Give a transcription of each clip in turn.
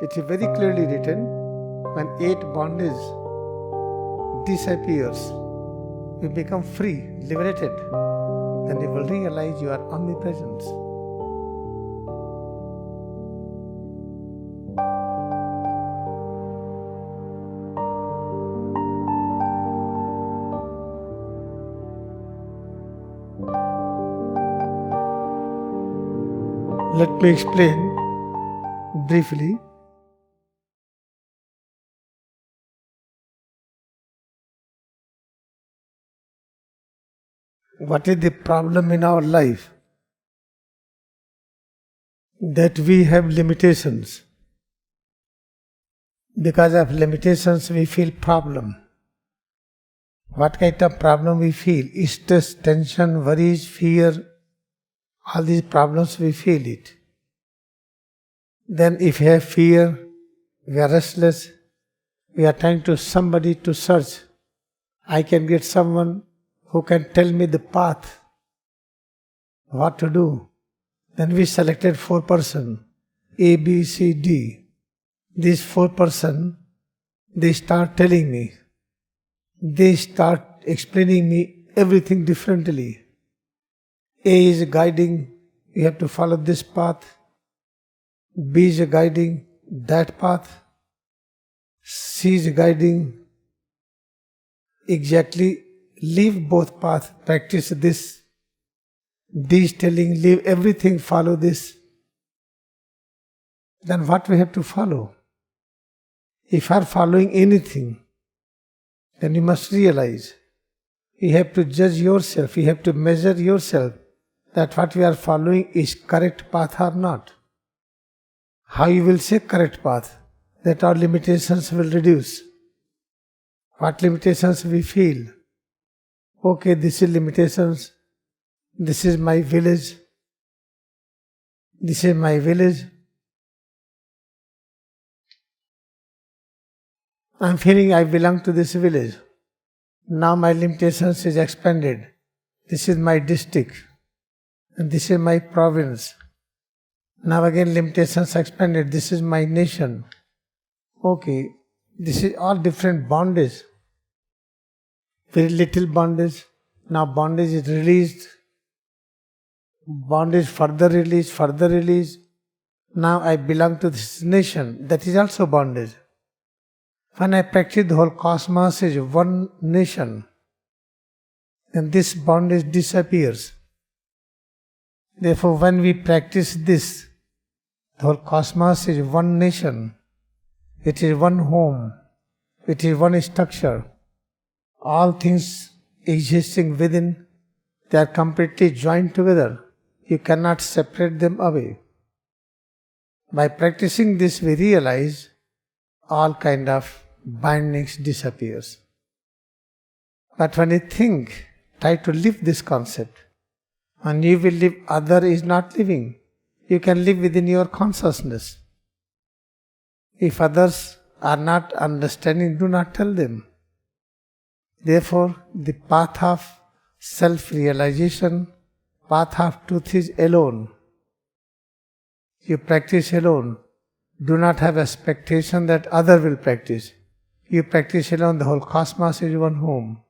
It is very clearly written, when 8 bondage disappears, you become free, liberated, then you will realize you are omnipresent. Let me explain briefly. What is the problem in our life? That we have limitations. Because of limitations, we feel problem. What kind of problem we feel? Stress, tension, worries, fear, all these problems we feel it. Then if we have fear, we are restless, we are trying to somebody to search. I can get someone who can tell me the path, what to do. Then we selected 4 persons, A, B, C, D. These 4 persons, they start telling me. They start explaining me everything differently. A is guiding, you have to follow this path. B is guiding that path. C is guiding exactly, leave both paths, practice this. D is telling, leave everything, follow this. Then what we have to follow? If you are following anything, then you must realize, you have to judge yourself, you have to measure yourself, that what we are following is correct path or not. How you will say correct path? That our limitations will reduce. What limitations we feel? Okay, this is limitations. This is my village. This is my village. I am feeling I belong to this village. Now my limitations is expanded. This is my district. And this is my province. Now again limitations expanded. This is my nation. Okay, this is all different bondage. Very little bondage. Now bondage is released. Bondage further released, further released. Now I belong to this nation. That is also bondage. When I practice, the whole cosmos is one nation. And this bondage disappears. Therefore, when we practice this, the whole cosmos is one nation. It is one home. It is one structure. All things existing within, they are completely joined together. You cannot separate them away. By practicing this, we realize all kind of bindings disappears. But when you think, try to live this concept, and you will live, other is not living. You can live within your consciousness. If others are not understanding, do not tell them. Therefore, the path of self-realization, path of truth is alone. You practice alone. Do not have expectation that other will practice. You practice alone, the whole cosmos is one home.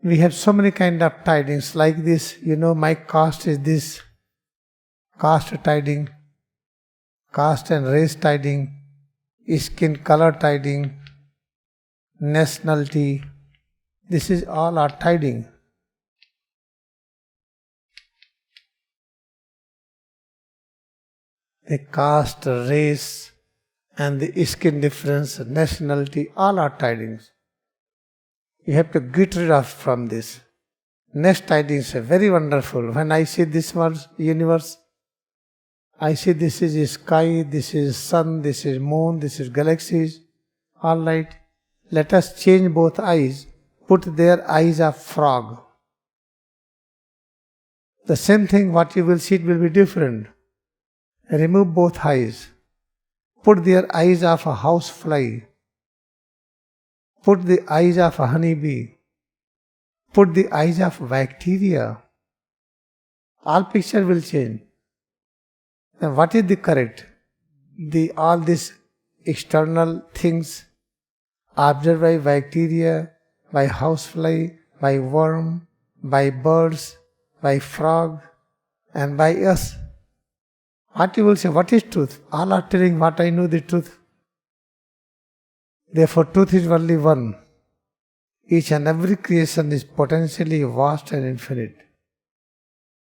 We have so many kind of tidings like this, my caste is this, caste tiding, caste and race tiding, skin color tiding, nationality. This is all our tiding. The caste, race, and the skin difference, nationality, all are tidings. You have to get rid of from this. Next tidings are very wonderful. When I see this universe, I see this is sky, this is sun, this is moon, this is galaxies. All right. Let us change both eyes. Put their eyes of frog. The same thing, what you will see, it will be different. Remove both eyes. Put their eyes of a housefly. Put the eyes of a honeybee. Put the eyes of bacteria. All picture will change. Then what is the correct? all these external things observed by bacteria, by housefly, by worm, by birds, by frog, and by us. What you will say, what is truth? All are telling what I know the truth. Therefore, truth is only one. Each and every creation is potentially vast and infinite.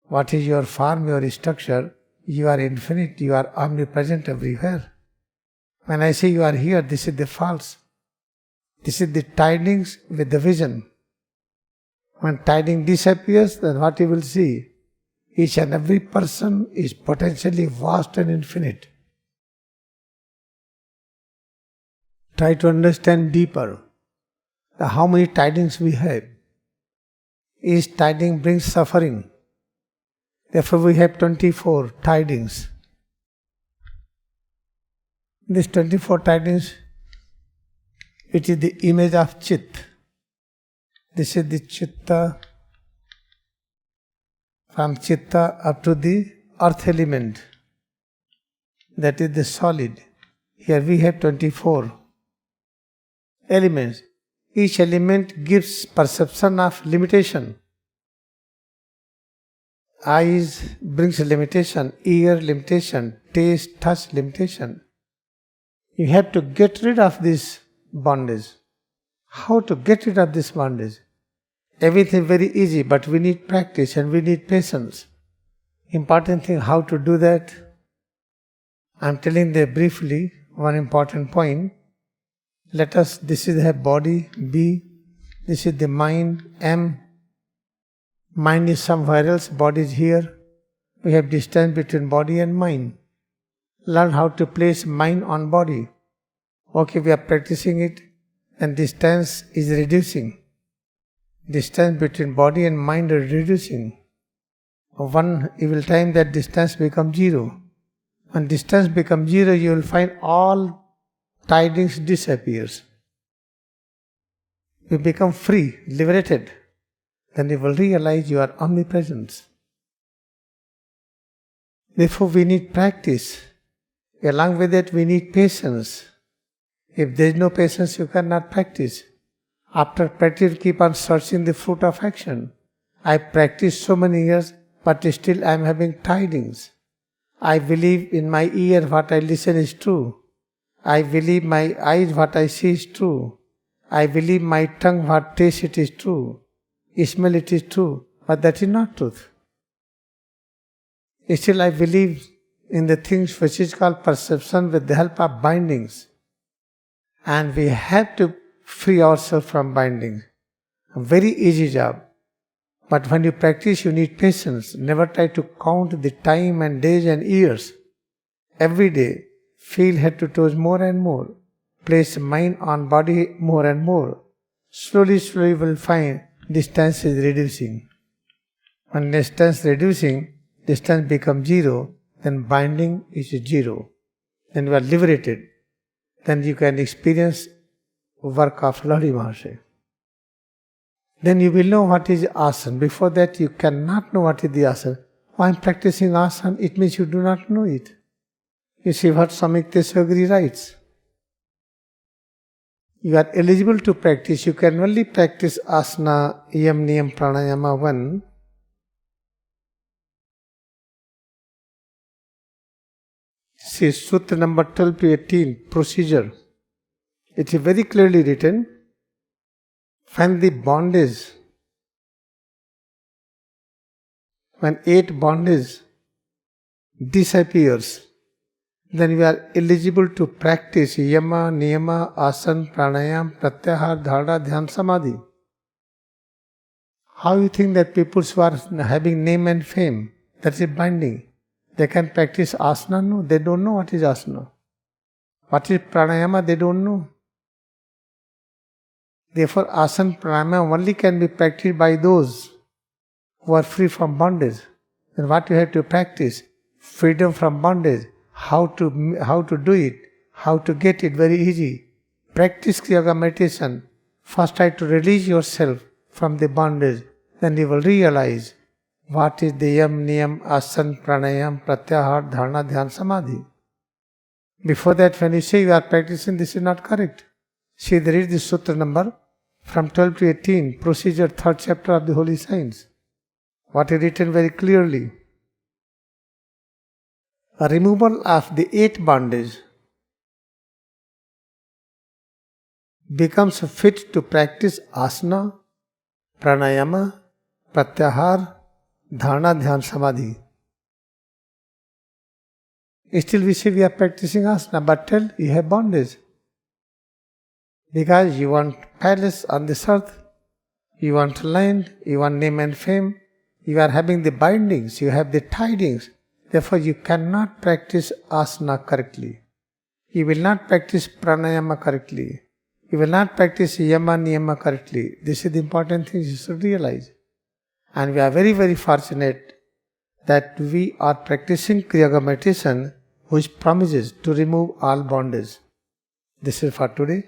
What is your form, your structure? You are infinite, you are omnipresent everywhere. When I say you are here, this is the false. This is the tidings with the vision. When tiding disappears, then what you will see? Each and every person is potentially vast and infinite. Try to understand deeper how many tidings we have. Each tiding brings suffering. Therefore we have 24 tidings. These 24 tidings, it is the image of Chit. This is the Chitta, from Chitta up to the earth element. That is the solid. Here we have 24 elements. Each element gives perception of limitation. Eyes brings limitation, ear limitation, taste, touch limitation. You have to get rid of this bondage. How to get rid of this bondage? Everything very easy, but we need practice and we need patience. Important thing, how to do that? I am telling there briefly one important point. This is the body, B. This is the mind, M. Mind is somewhere else, body is here. We have distance between body and mind. Learn how to place mind on body. Okay, we are practicing it, and distance is reducing. Distance between body and mind is reducing. One evil time that distance becomes zero. When distance becomes zero, you will find all tidings disappears. You become free, liberated. Then you will realize you are omnipresent. Therefore we need practice. Along with it we need patience. If there is no patience, you cannot practice. After practice, keep on searching the fruit of action. I practiced so many years, but still I am having tidings. I believe in my ear what I listen is true. I believe my eyes what I see is true. I believe my tongue what taste it is true. Smell it is true, but that is not truth. Still I believe in the things which is called perception with the help of bindings. And we have to free ourselves from bindings. A very easy job. But when you practice, you need patience. Never try to count the time and days and years. Every day, feel head to toes more and more. Place mind on body more and more. Slowly you will find distance is reducing. When distance reducing, distance becomes zero, then binding is zero. Then you are liberated. Then you can experience work of Lahiri Maharshi. Then you will know what is asana. Before that you cannot know what is the asana. Why I am practicing asana? It means you do not know it. You see what Samyukta Sogri writes. You are eligible to practice. You can only practice asana, yam, niyam, pranayama 1. See Sutra number 12 to 18, procedure. It is very clearly written. When the bondage, when 8 bondage disappears, then we are eligible to practice yama, niyama, asana, pranayam, pratyahar, dharana, dhyan, samadhi. How you think that people who are having name and fame, that is binding, they can practice asana? No, they don't know what is asana. What is pranayama? They don't know. Therefore, asana, pranayama only can be practiced by those who are free from bondage. Then what you have to practice? Freedom from bondage. How to do it? How to get it? Very easy. Practice Kriyayoga meditation. First try to release yourself from the bondage. Then you will realize what is the yam, niyam, asana, pranayam, pratyahar, dharana, dhyan, samadhi. Before that, when you say you are practicing, this is not correct. See, there is this sutra number from 12 to 18, procedure, 3rd chapter of the Holy Science. What is written very clearly. A removal of the 8 bondage becomes fit to practice asana, pranayama, pratyahar, dharana, dhyan, samadhi. Still we say we are practicing asana, but tell you have bondage. Because you want palace on this earth, you want land, you want name and fame, you are having the bindings, you have the tidings. Therefore you cannot practice asana correctly. You will not practice pranayama correctly. You will not practice yama niyama correctly. This is the important thing you should realize. And we are very, very fortunate that we are practicing Kriyayoga Meditation, which promises to remove all bondage. This is for today.